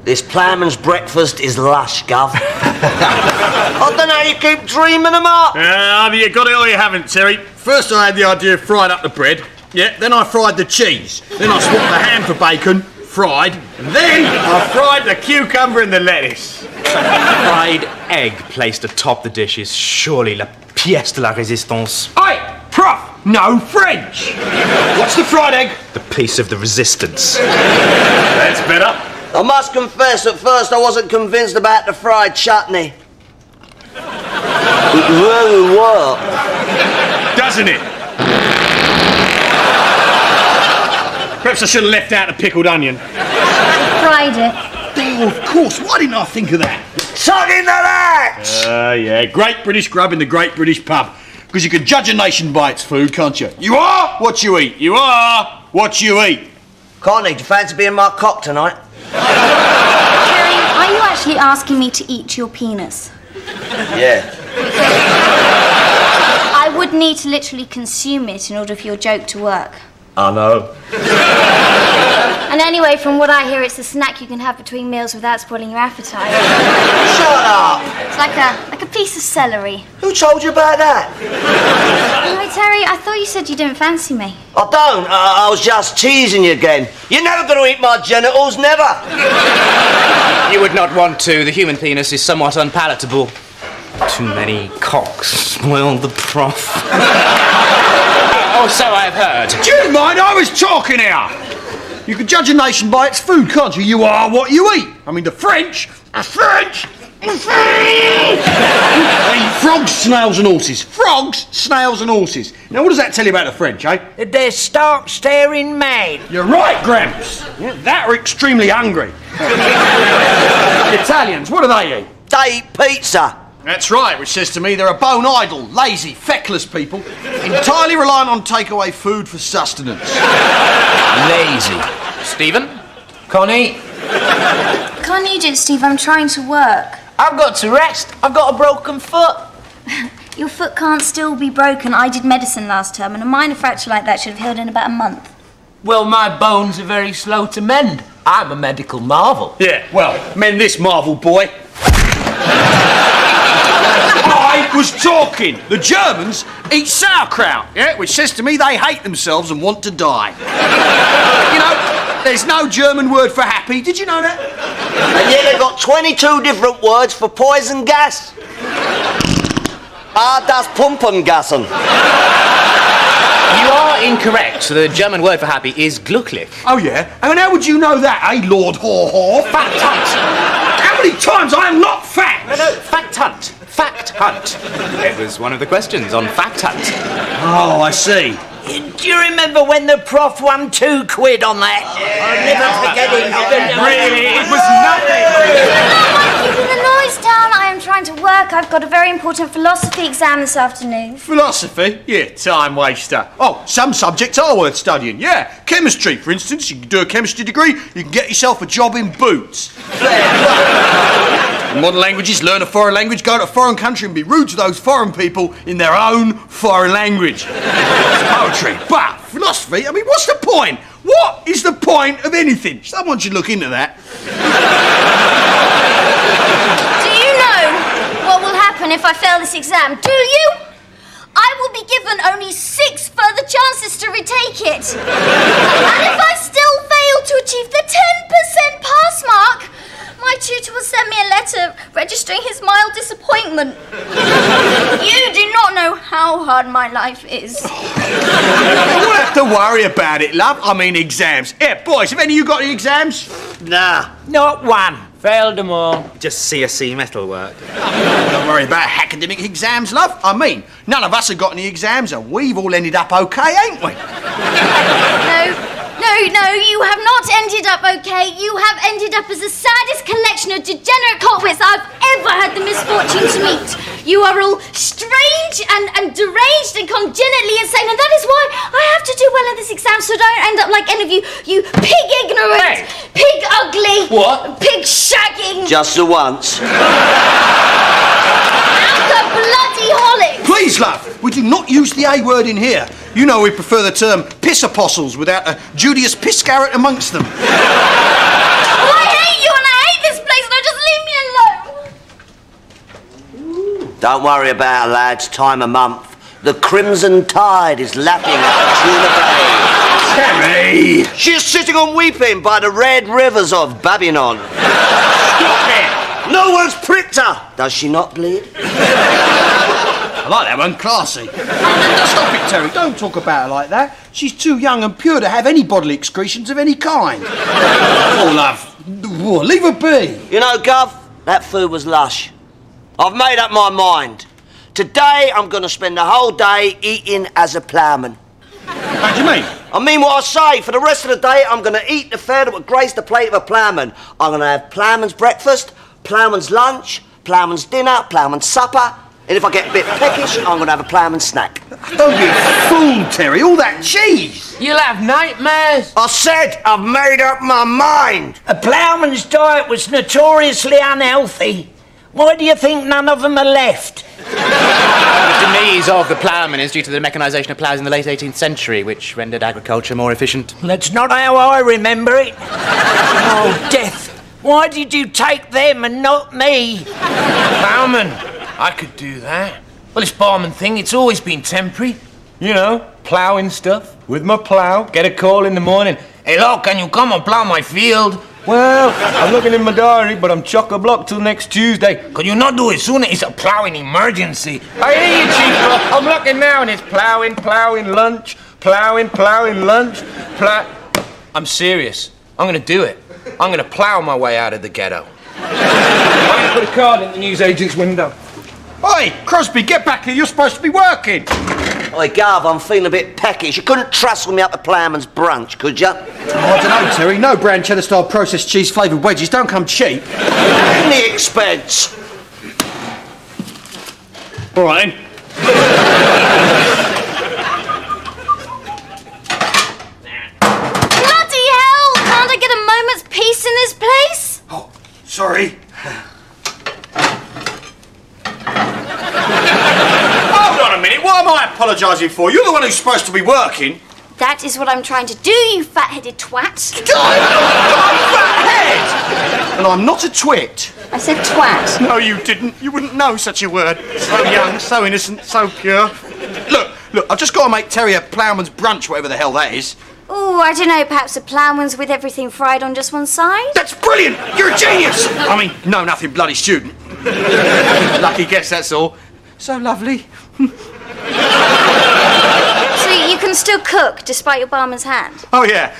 This plowman's breakfast is lush, Gov. I don't know how you keep dreaming them up. Either you got it or you haven't, Terry. First I had the idea of frying up the bread. Yeah, then I fried the cheese. Then I swapped the ham for bacon, fried. And then I fried the cucumber and the lettuce. Fried egg placed atop the dish is surely la pièce de la résistance. Hey, Prof, no French. What's the fried egg? The piece of the resistance. That's better. I must confess, at first I wasn't convinced about the fried chutney. It really worked. Doesn't it? Perhaps I should have left out the pickled onion. Fried it. Oh, of course. Why didn't I think of that? Suck in the latch! Yeah. Great British grub in the Great British Pub. Because you can judge a nation by its food, can't you? You are what you eat. You are what you eat. Connie, do you fancy being my cock tonight? Terry, are you actually asking me to eat your penis? Yeah. I would need to literally consume it in order for your joke to work. I know. And anyway, from what I hear, it's a snack you can have between meals without spoiling your appetite. Shut up! It's like a piece of celery. Who told you about that? Anyway, Terry, I thought you said you didn't fancy me. I don't. I was just teasing you again. You're never going to eat my genitals, never. You would not want to. The human penis is somewhat unpalatable. Too many cocks spoiled the Prof. Oh, so I've heard. Do you mind? I was talking here. You can judge a nation by its food, can't you? You are what you eat. I mean, the French. Eat frogs, snails and horses. Frogs, snails and horses. Now, what does that tell you about the French, eh? They're stark staring mad. You're right, Gramps. Yeah, that are extremely hungry. The Italians, what do they eat? They eat pizza. That's right, which says to me they're a bone idle, lazy, feckless people, entirely reliant on takeaway food for sustenance. Lazy. Stephen? Connie, Can't you do it, Steve? I'm trying to work. I've got to rest. I've got a broken foot. Your foot can't still be broken. I did medicine last term, and a minor fracture like that should have healed in about a month. Well, my bones are very slow to mend. I'm a medical marvel. Yeah, well, mend this marvel, boy. I was talking. The Germans eat sauerkraut, yeah, which says to me they hate themselves and want to die. You know, there's no German word for happy. Did you know that? And yet they've got 22 different words for poison gas. Das Pumpengassen. You are incorrect. The German word for happy is glücklich. Oh, yeah? And how would you know that, eh, Lord Haw-Haw? Fact hunt. How many times I unlock facts? No, fact hunt. Fact hunt. It was one of the questions on fact hunt. Oh, I see. Do you remember when the Prof won £2 on that? I'll never forget it. Really, it was nothing. Keeping the noise down. I am trying to work. I've got a very important philosophy exam this afternoon. Philosophy? Yeah, time waster. Oh, some subjects are worth studying, yeah. Chemistry, for instance. You can do a chemistry degree, you can get yourself a job in boots. Modern languages, learn a foreign language, go to a foreign country and be rude to those foreign people in their own foreign language. It's poetry. But philosophy, I mean, what's the point? What is the point of anything? Someone should look into that. Do you know what will happen if I fail this exam? Do you? I will be given only 6 further chances to retake it. And if I still fail to achieve the 10% pass mark, my tutor will send me a letter registering his mild disappointment. You do not know how hard my life is. You won't have to worry about it, love. I mean, exams. Yeah, boys, have any of you got any exams? Nah. Not one. Failed them all. Just CSC metal work. Don't worry about academic exams, love. I mean, none of us have got any exams and we've all ended up okay, ain't we? No, you have not ended up okay. You have ended up as the saddest collection of degenerate cultwits I've ever had the misfortune to meet. You are all strange and deranged and congenitally insane, and that is why I have to do well in this exam, so don't end up like any of you pig ignorant, pig ugly, pig shagging, Just the once. alka bloody holics. Please, love, we do not use the A word in here. You know we prefer the term piss apostles without a Judas Piscaret amongst them. Oh, I hate you and I hate this place. Now just leave me alone. Don't worry about it, lads. Time a month. The crimson tide is lapping at Tuna Bay. Terry! She is sitting and weeping by the red rivers of Babylon. Stop it! No one's pricked her. Does she not bleed? I like that one, classy. Stop it, Terry. Don't talk about her like that. She's too young and pure to have any bodily excretions of any kind. Oh, love. Oh, leave her be. You know, Gov, that food was lush. I've made up my mind. Today, I'm going to spend the whole day eating as a ploughman. What do you mean? I mean what I say. For the rest of the day, I'm going to eat the fare that would grace the plate of a ploughman. I'm going to have ploughman's breakfast, ploughman's lunch, ploughman's dinner, ploughman's supper. And if I get a bit peckish, I'm going to have a ploughman's snack. Don't be a fool, Terry. All that cheese. You'll have nightmares. I said I've made up my mind. A ploughman's diet was notoriously unhealthy. Why do you think none of them are left? The demise of the ploughman is due to the mechanisation of ploughs in the late 18th century, which rendered agriculture more efficient. That's not how I remember it. Oh, death. Why did you take them and not me? Plowman, I could do that. Well, this barman thing, it's always been temporary. You know, ploughing stuff with my plough. Get a call in the morning. Hey, look, can you come and plough my field? Well, I'm looking in my diary, but I'm chock-a-block till next Tuesday. Could you not do it sooner? It's a ploughing emergency. I hear you, Chief. I'm looking now, and it's ploughing, lunch, ploughing, lunch, I'm serious. I'm going to do it. I'm going to plough my way out of the ghetto. I'm going to put a card in the newsagent's window. Oi, Crosby, get back here. You're supposed to be working. Oi, Gov, I'm feeling a bit peckish. You couldn't trustle me up a ploughman's brunch, could you? Oh, I don't know, Terry. No brand cheddar-style processed cheese flavoured wedges don't come cheap. Any expense. All right, then. Bloody hell! Can't I get a moment's peace in this place? Oh, sorry. Hold on a minute. What am I apologising for? You're the one who's supposed to be working. That is what I'm trying to do, you fat-headed twat. I'm fathead! And I'm not a twit. I said twat. No, you didn't. You wouldn't know such a word. So young, so innocent, so pure. Look, I've just got to make Terry a ploughman's brunch, whatever the hell that is. Oh, I don't know, perhaps a ploughman's with everything fried on just one side? That's brilliant! You're a genius! I mean, no, nothing bloody student. Lucky guess, that's all. So lovely. So you can still cook, despite your barman's hand? Oh, yeah.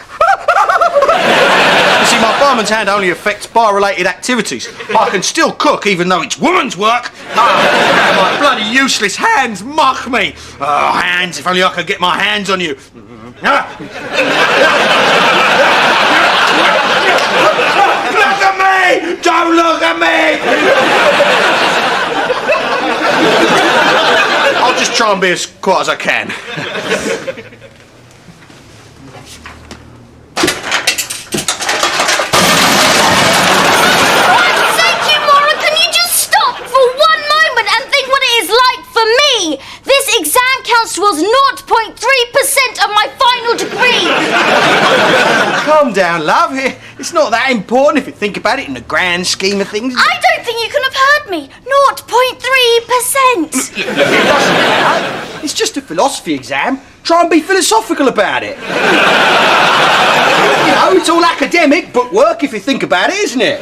You see, my barman's hand only affects bar-related activities. I can still cook, even though it's woman's work. My bloody useless hands mock me. Oh, hands, if only I could get my hands on you. Look at me! Don't look at me! I'll just try and be as quiet as I can. This exam counts towards 0.3% of my final degree. Calm down, love. It's not that important if you think about it in the grand scheme of things. I don't think you can have heard me. 0.3%. It doesn't matter. It's just a philosophy exam. Try and be philosophical about it. You know, it's all academic, but work if you think about it, isn't it?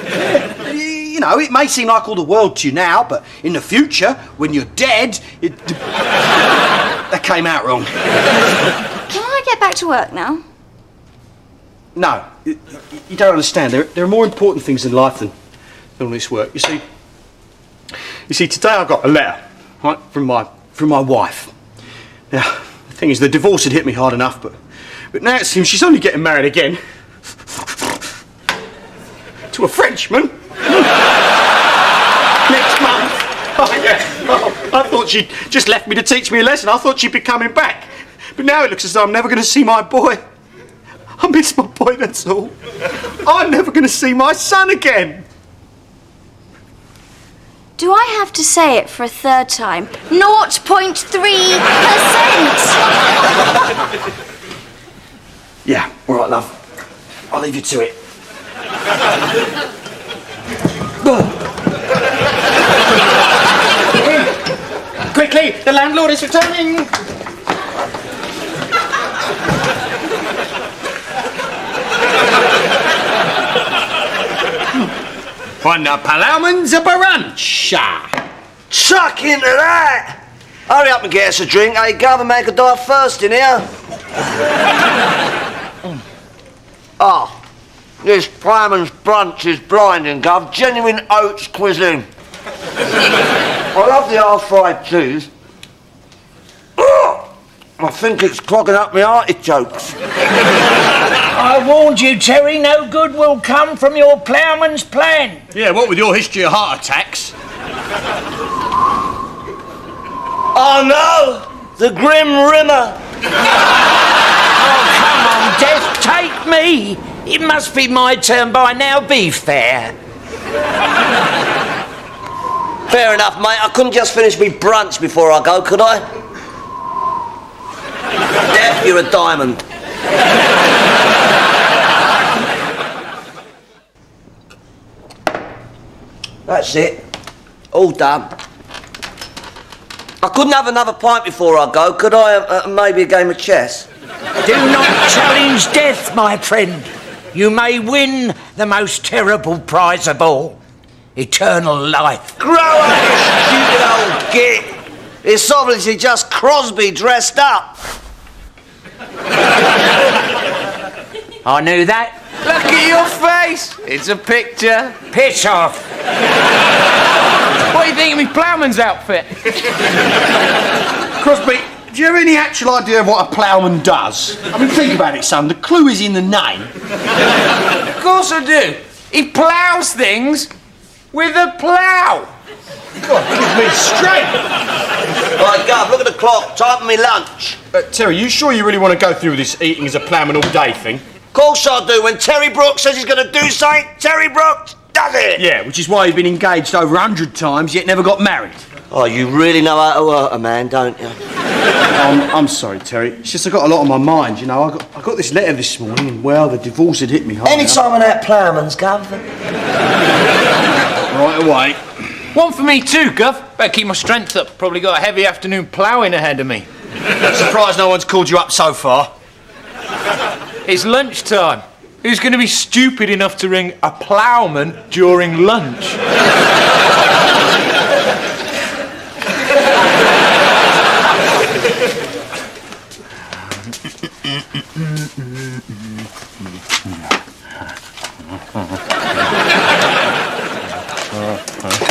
You know, it may seem like all the world to you now, but in the future, when you're dead, that came out wrong. Can I get back to work now? No, you don't understand. There are more important things in life than all this work. You see, today I got a letter, right, from my wife. Now, the thing is, the divorce had hit me hard enough, but now it seems she's only getting married again to a Frenchman. Next month. Oh, yeah. Oh, I thought she'd just left me to teach me a lesson. I thought she'd be coming back. But now it looks as though I'm never going to see my boy. I miss my boy, that's all. I'm never going to see my son again. Do I have to say it for a third time? 0.3%! Yeah, all right, love. I'll leave you to it. Quickly, the landlord is returning. Find the plowman's a barancha. Chuck into that! Hurry up and get us a drink, eh, Gov, and make a die first in here. This plowman's brunch is blinding, Gov. Genuine oats cuisine. I love the half-fried cheese. I think it's clogging up my artichokes. I warned you, Terry, no good will come from your ploughman's plan. Yeah, what with your history of heart attacks? Oh no! The Grim Rimmer! Oh, come on, Death, take me. It must be my turn by now, be fair. Fair enough, mate. I couldn't just finish me brunch before I go, could I? Death, you're a diamond. That's it. All done. I couldn't have another pint before I go, could I? Maybe a game of chess? Do not challenge death, my friend. You may win the most terrible prize of all. Eternal life. Grow up, you stupid old git! It's obviously just Crosby dressed up. I knew that. Look at your face. It's a picture. Piss off. What do you think of me ploughman's outfit? Crosby, do you have any actual idea of what a ploughman does? I mean, think about it, son. The clue is in the name. Of course I do. He ploughs things with a plough. God, give me straight. Right, Gov, look at the clock. Time for me lunch. Terry, you sure you really want to go through this eating as a ploughman all day thing? Of course I do. When Terry Brooks says he's going to do something, Terry Brooks does it. Yeah, which is why you've been engaged over 100 times, yet never got married. Oh, you really know how to hurt a man, don't you? I'm sorry, Terry. It's just I got a lot on my mind, you know. I got this letter this morning, and well, the divorce had hit me hard. Any time on that ploughman's, Gov. Right away. One for me too, Gov. Better keep my strength up. Probably got a heavy afternoon ploughing ahead of me. Surprised no one's called you up so far. It's lunchtime. Who's going to be stupid enough to ring a ploughman during lunch?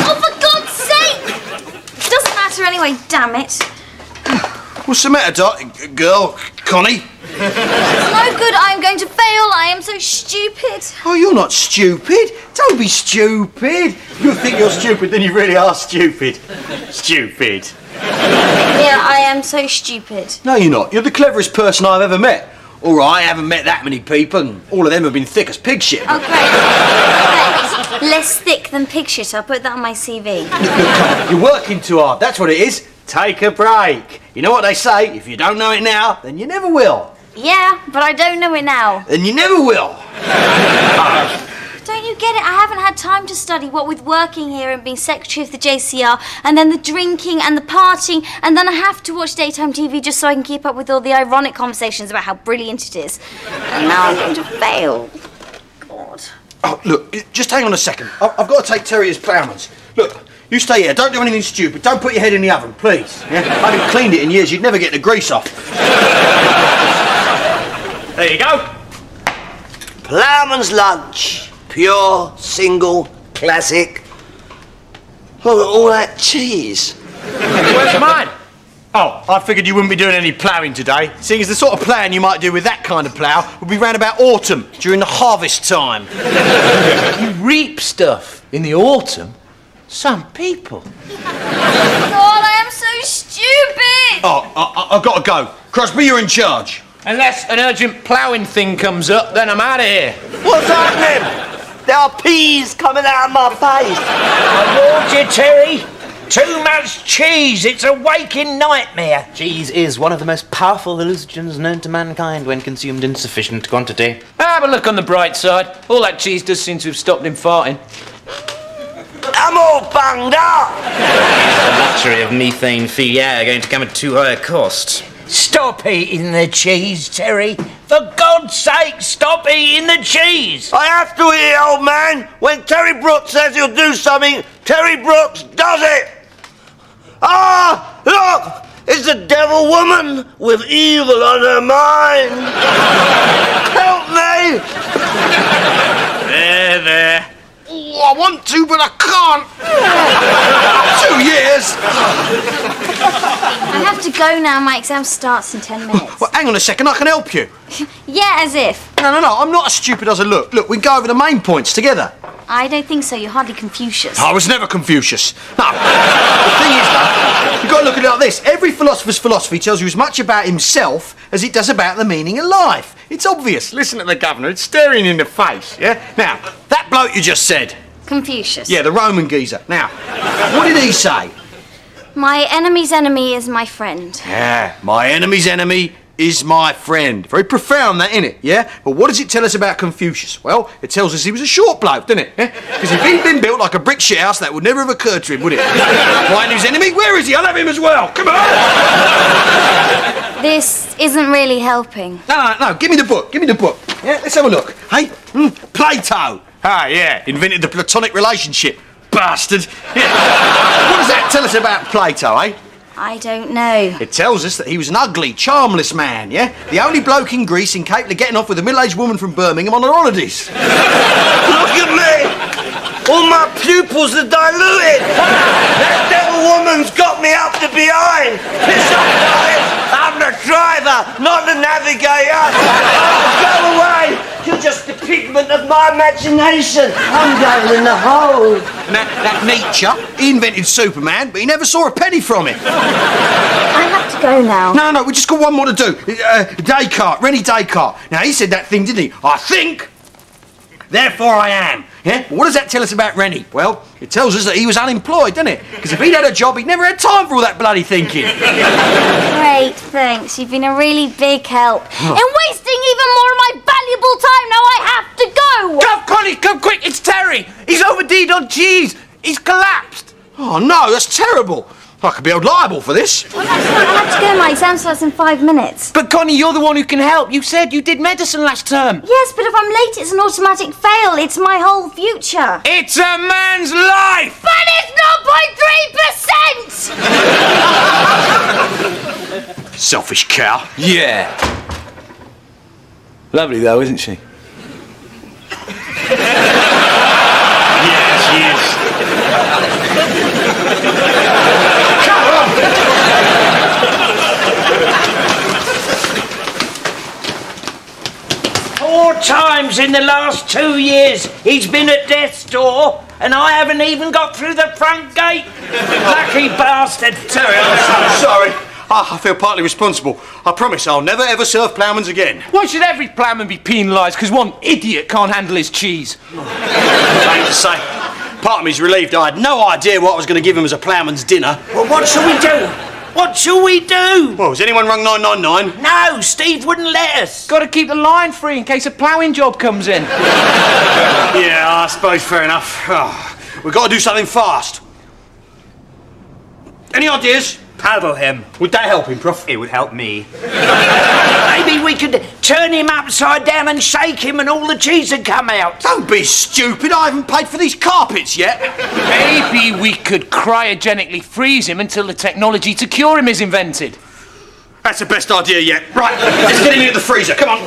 Oh, for God's sake! Doesn't matter anyway, damn it. What's the matter, girl, Connie? It's no good, I am going to fail. I am so stupid. Oh, you're not stupid. Don't be stupid. You think you're stupid, then you really are stupid. Stupid. Yeah, I am so stupid. No, you're not. You're the cleverest person I've ever met. All right, I haven't met that many people, and all of them have been thick as pig shit. Oh, great. Thanks. Less thick than pig shit. I'll put that on my CV. You're working too hard. That's what it is. Take a break. You know what they say? If you don't know it now, then you never will. Yeah, but I don't know it now. Then you never will. Don't you get it? I haven't had time to study, what with working here and being secretary of the JCR, and then the drinking and the partying, and then I have to watch daytime TV just so I can keep up with all the ironic conversations about how brilliant it is. And now I'm going to fail. God. Oh, look, just hang on a second. I've got to take Terry as ploughman's. Look, you stay here. Don't do anything stupid. Don't put your head in the oven, please. Yeah? I haven't cleaned it in years. You'd never get the grease off. There you go. Ploughman's lunch. Pure, single, classic. Look at all that cheese. Where's mine? Oh, I figured you wouldn't be doing any ploughing today, seeing as the sort of ploughing you might do with that kind of plough would be round about autumn, during the harvest time. You reap stuff in the autumn? Some people. God, I am so stupid! Oh, I've got to go. Crosby, you're in charge. Unless an urgent ploughing thing comes up, then I'm out of here. What's happening? There are peas coming out of my face. I warned you, Terry. Too much cheese. It's a waking nightmare. Cheese is one of the most powerful hallucinogens known to mankind when consumed in sufficient quantity. Have a look on the bright side. All that cheese does seem to have stopped him farting. I'm all bunged up. The luxury of methane-free air going to come at too high a cost. Stop eating the cheese, Terry. For God's sake, stop eating the cheese. I have to eat it, old man. When Terry Brooks says he'll do something, Terry Brooks does it. Ah, look! It's the devil woman with evil on her mind. Help me! There. Oh, I want to, but I can't. 2 years. I have to go now. My exam starts in 10 minutes. Well, hang on a second, I can help you. Yeah, as if. No, I'm not as stupid as I look. Look, we can go over the main points together. I don't think so. You're hardly Confucius. I was never Confucius. No. The thing is, though, you've got to look at it like this. Every philosopher's philosophy tells you as much about himself as it does about the meaning of life. It's obvious. Listen to the governor. It's staring in the face, yeah? Now, that bloke you just said. Confucius. Yeah, the Roman geezer. Now, what did he say? My enemy's enemy is my friend. Yeah, my enemy's enemy is my friend. Very profound, that, innit? Yeah? But what does it tell us about Confucius? Well, it tells us he was a short bloke, doesn't it? Because if he'd been built like a brick shithouse, that would never have occurred to him, would it? My enemy's enemy? Where is he? I'll have him as well. Come on! This isn't really helping. No. Give me the book. Yeah, let's have a look. Hey? Plato. Ah, yeah. Invented the Platonic relationship. Bastard. Yeah. What does that tell us about Plato, eh? I don't know. It tells us that he was an ugly, charmless man, yeah? The only bloke in Greece incapable of getting off with a middle-aged woman from Birmingham on her holidays. Look at me! All my pupils are diluted! That devil woman's got me up to behind! Piss off, guys! I'm the driver, not the navigator! Oh, go away! You're just the pigment of my imagination! I'm going in the hole! That Nietzsche, he invented Superman, but he never saw a penny from it. I have to go now. No, we just got one more to do. Descartes, René Descartes. Now, he said that thing, didn't he? I think, therefore I am. Yeah? But what does that tell us about Rennie? Well, it tells us that he was unemployed, doesn't it? Because if he'd had a job, he'd never had time for all that bloody thinking. Great, thanks. You've been a really big help. And wasting even more of my valuable time. Now I have to go. Come, Connie, come quick. It's Terry. He's OD'd on cheese. He's collapsed. Oh, no, that's terrible. I could be held liable for this. Well, that's fine. I have to go. My exam starts in 5 minutes. But, Connie, you're the one who can help. You said you did medicine last term. Yes, but if I'm late, it's an automatic fail. It's my whole future. It's a man's life. But it's 0.3%! Selfish cow. Yeah. Lovely, though, isn't she? Yeah, she is. 4 times in the last 2 years he's been at death's door, and I haven't even got through the front gate. Lucky bastard. Terry, I'm so sorry. I feel partly responsible. I promise I'll never ever serve ploughmans again. Why should every ploughman be penalised because one idiot can't handle his cheese? I hate to say, part of me's relieved I had no idea what I was going to give him as a ploughman's dinner. Well, what shall we do? What shall we do? Well, has anyone rung 999? No, Steve wouldn't let us. Got to keep the line free in case a ploughing job comes in. Yeah, I suppose fair enough. Oh, we've got to do something fast. Any ideas? Paddle him. Would that help him, Prof? It would help me. Maybe we could turn him upside down and shake him and all the cheese would come out. Don't be stupid. I haven't paid for these carpets yet. Maybe we could cryogenically freeze him until the technology to cure him is invented. That's the best idea yet. Right, let's get him into the freezer. Come on.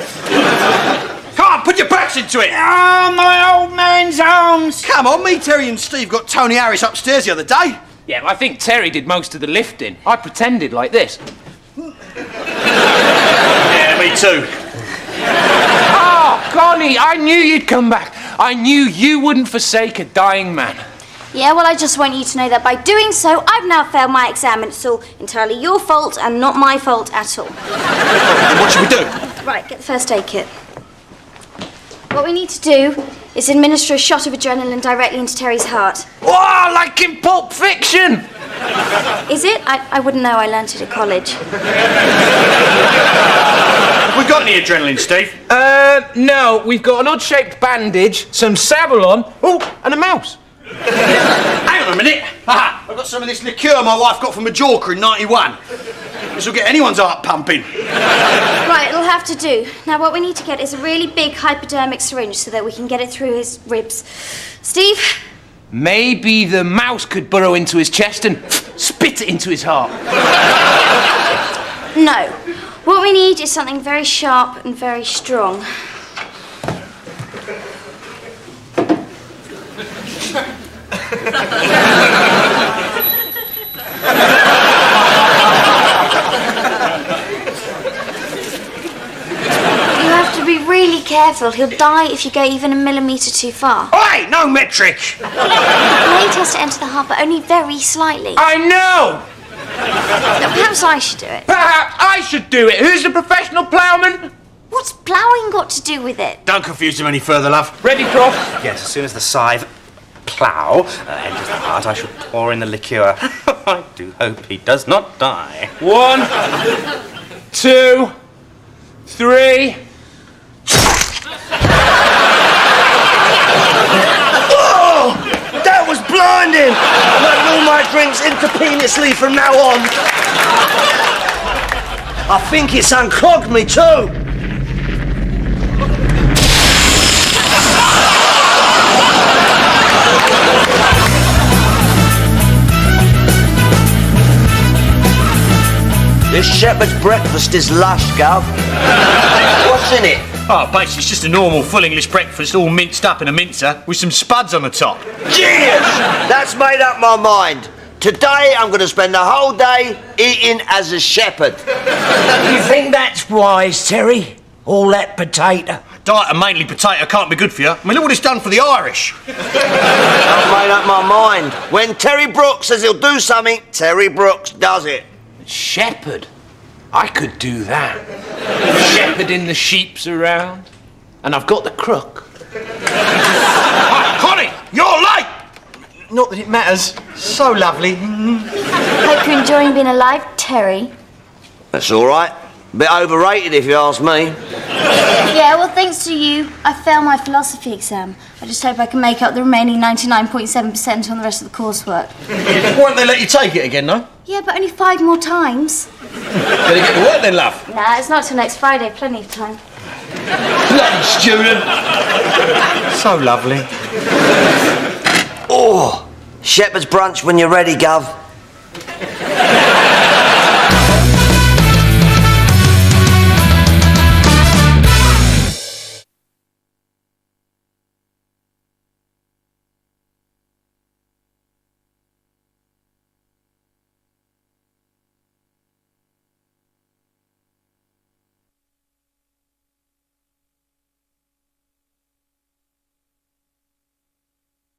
Come on, put your backs into it. Oh, my old man's arms. Come on, me, Terry and Steve got Tony Harris upstairs the other day. Yeah, I think Terry did most of the lifting. I pretended like this. Yeah, me too. Oh, Connie, I knew you'd come back. I knew you wouldn't forsake a dying man. Yeah, well, I just want you to know that by doing so, I've now failed my exam, and it's all entirely your fault and not my fault at all. What should we do? Right, get the first aid kit. What we need to do It's administer a shot of adrenaline directly into Terry's heart. Oh, like in Pulp Fiction! Is it? I wouldn't know. I learnt it at college. We got any adrenaline, Steve? No. We've got an odd-shaped bandage, some Savlon, and a mouse. Hang on a minute. Aha, I've got some of this liqueur my wife got from Majorca in '91. This will get anyone's heart pumping. Right, it'll have to do. Now, what we need to get is a really big hypodermic syringe so that we can get it through his ribs. Steve? Maybe the mouse could burrow into his chest and spit it into his heart. No. What we need is something very sharp and very strong. You have to be really careful. He'll die if you go even a millimetre too far. Oi, no metric! The blade has to enter the heart, but only very slightly. I know! Now, perhaps I should do it. Perhaps I should do it. Who's the professional ploughman? What's ploughing got to do with it? Don't confuse him any further, love. Ready, Prof? Yes, as soon as the scythe plough enters the heart, I shall pour in the liqueur. I do hope he does not die. 1, 2, 3. Oh, that was blinding! Like all my drinks intravenously from now on. I think it's unclogged me too. This shepherd's breakfast is lush, Gov. What's in it? Oh, basically, it's just a normal full English breakfast, all minced up in a mincer, with some spuds on the top. Cheers! That's made up my mind. Today I'm going to spend the whole day eating as a shepherd. You think that's wise, Terry? All that potato? Diet of mainly potato can't be good for you. I mean, look what it's done for the Irish. I've made up my mind. When Terry Brooks says he'll do something, Terry Brooks does it. Shepherd. I could do that. Shepherding the sheeps around. And I've got the crook. Connie, you're late! Not that it matters. So lovely. Hope you're enjoying being alive, Terry. That's all right. A bit overrated if you ask me. Yeah, well, thanks to you, I failed my philosophy exam. I just hope I can make up the remaining 99.7% on the rest of the coursework. Won't they let you take it again, though? Yeah, but only 5 more times. Better get to work then, love. Nah, it's not till next Friday. Plenty of time. Bloody student. So lovely. Oh, shepherd's brunch when you're ready, Gov.